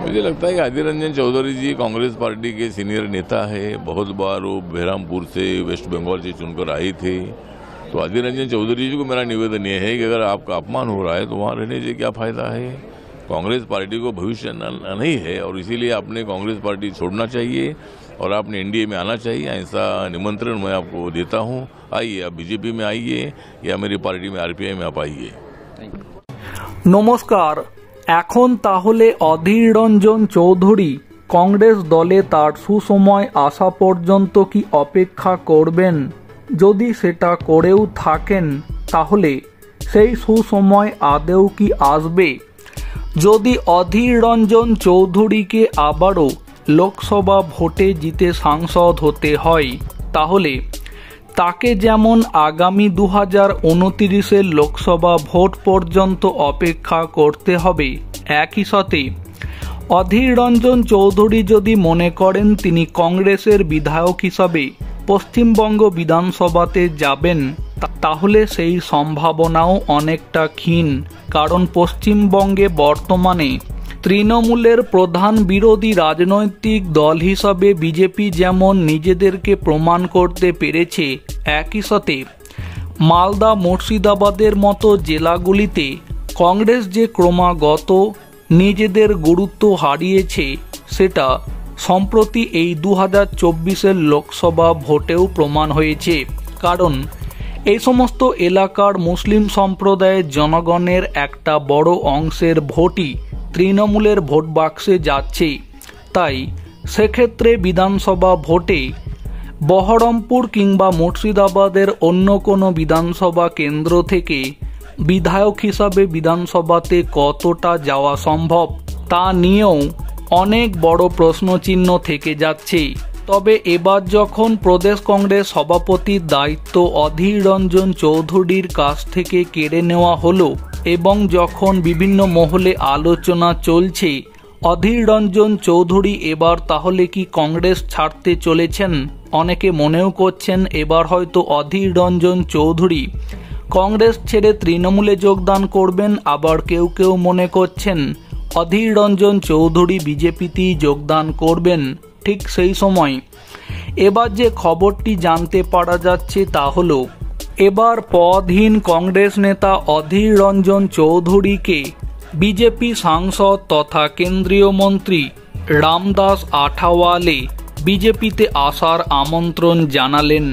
मुझे लगता है कि अधीर रंजन चौधरी जी कांग्रेस पार्टी के सीनियर नेता है। बहुत बार वो बहरामपुर से वेस्ट बंगाल से चुनकर आए थे। तो अधीर रंजन चौधरी जी को मेरा निवेदन ये है कि अगर आपका अपमान हो रहा है तो वहाँ रहने से क्या फायदा है। कांग्रेस पार्टी को भविष्य नहीं है और इसीलिए आपने कांग्रेस पार्टी छोड़ना चाहिए और आपने एनडीए में आना चाहिए। ऐसा निमंत्रण मैं आपको देता हूँ। आइए, आप बीजेपी में आइए या मेरी पार्टी में आरपीआई में आप आइए। नमस्कार। এখন তাহলে অধীর রঞ্জন চৌধুরী কংগ্রেস দলে তার সুসময় আসা পর্যন্ত কি অপেক্ষা করবেন? যদি সেটা করেও থাকেন তাহলে সেই সুসময় আদৌ কি আসবে? যদি অধীর রঞ্জন চৌধুরীকে আবারও লোকসভা ভোটে জিতে সাংসদ হতে হয় তাহলে তাকে যেমন আগামী 2029-এর লোকসভা ভোট পর্যন্ত অপেক্ষা করতে হবে, একই সাথে অধীর রঞ্জন চৌধুরী যদি মনে করেন তিনি কংগ্রেসের বিধায়ক হিসাবে পশ্চিমবঙ্গ বিধানসভাতে যাবেন তাহলে সেই সম্ভাবনাও অনেকটা ক্ষীণ। কারণ পশ্চিমবঙ্গে বর্তমানে তৃণমূলের প্রধান বিরোধী রাজনৈতিক দল হিসাবে বিজেপি যেমন নিজেদেরকে প্রমাণ করতে পেরেছে, একই সাথে মালদা মুর্শিদাবাদের মতো জেলাগুলিতে কংগ্রেস যে ক্রমাগত নিজেদের গুরুত্ব হারিয়েছে সেটা সম্প্রতি এই 2024-এর লোকসভা ভোটেও প্রমাণ হয়েছে। কারণ এই সমস্ত এলাকার মুসলিম সম্প্রদায়ের জনগণের একটা বড় অংশের ভোটই তৃণমূলের ভোট বাক্সে যাচ্ছে। তাই সেক্ষেত্রে বিধানসভা ভোটে বহরমপুর কিংবা মুর্শিদাবাদের অন্য কোনো বিধানসভা কেন্দ্র থেকে বিধায়ক হিসাবে বিধানসভাতে কতটা যাওয়া সম্ভব তা নিয়েও অনেক বড় প্রশ্নচিহ্ন থেকে যাচ্ছে। তবে এবার যখন প্রদেশ কংগ্রেস সভাপতির দায়িত্ব অধীর রঞ্জন চৌধুরীর কাছ থেকে কেড়ে নেওয়া হলো এবং যখন বিভিন্ন মহলে আলোচনা চলছে অধীর রঞ্জন চৌধুরী এবার তাহলে কি কংগ্রেস ছাড়তে চলেছেন, অনেকে মনেও করছেন এবার হয়তো অধীর রঞ্জন চৌধুরী কংগ্রেস ছেড়ে তৃণমূলে যোগদান করবেন। আবার কেউ কেউ মনে করছেন অধীর রঞ্জন চৌধুরী বিজেপিতেই যোগদান করবেন। ঠিক সেই সময় এবার যে খবরটি জানতে পারা যাচ্ছে তা হলো এবার পদহীন কংগ্রেস নেতা অধীর রঞ্জন চৌধুরীকে বিজেপি সাংসদ তথা কেন্দ্রীয় মন্ত্রী রামদাস আঠাওয়ালে বিজেপিতে আসার আমন্ত্রণ জানালেন।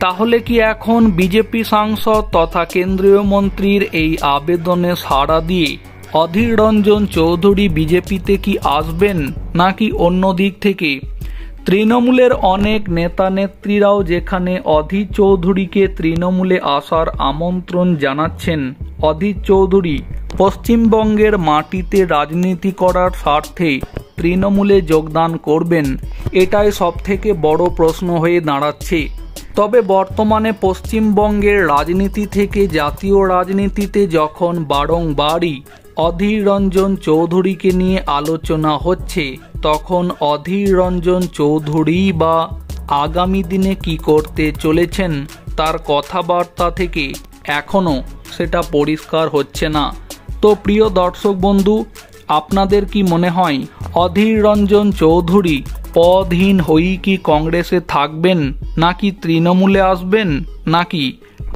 তাহলে কি এখন বিজেপি সাংসদ তথা কেন্দ্রীয় মন্ত্রীর এই আবেদনে সাড়া দিয়ে অধীর রঞ্জন চৌধুরী বিজেপিতে কি আসবেন, নাকি অন্য দিক থেকে তৃণমূলের অনেক নেতা নেত্রীরাও যেখানে অধীর চৌধুরীকে তৃণমূলে আসার আমন্ত্রণ জানাচ্ছেন, অধীর চৌধুরী পশ্চিমবঙ্গের মাটিতে রাজনীতি করার স্বার্থে তৃণমূলে যোগদান করবেন, এটাই সবথেকে বড় প্রশ্ন হয়ে দাঁড়াচ্ছে। তবে বর্তমানে পশ্চিমবঙ্গের রাজনীতি থেকে জাতীয় রাজনীতিতে যখন বারংবারই অধীর রঞ্জন চৌধুরীকে নিয়ে আলোচনা হচ্ছে তখন অধীর রঞ্জন চৌধুরী বা আগামী দিনে কি করতে চলেছেন তার কথাবার্তা থেকে এখনও সেটা পরিষ্কার হচ্ছে না। তো প্রিয় দর্শক বন্ধু, আপনাদের কি মনে হয় অধীর রঞ্জন চৌধুরী পদহীন হয়েই কি কংগ্রেসে থাকবেন, নাকি তৃণমূলে আসবেন, নাকি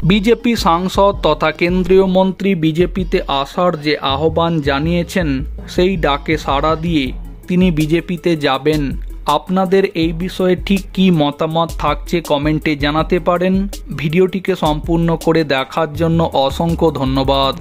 বিজেপি সাংসদ তথা কেন্দ্রীয় মন্ত্রী বিজেপিতে আসার যে আহ্বান জানিয়েছেন সেই ডাকে সাড়া দিয়ে তিনি বিজেপিতে যাবেন? আপনাদের এই বিষয়ে ঠিক কী মতামত থাকছে কমেন্টে জানাতে পারেন। ভিডিওটিকে সম্পূর্ণ করে দেখার জন্য অসংখ্য ধন্যবাদ।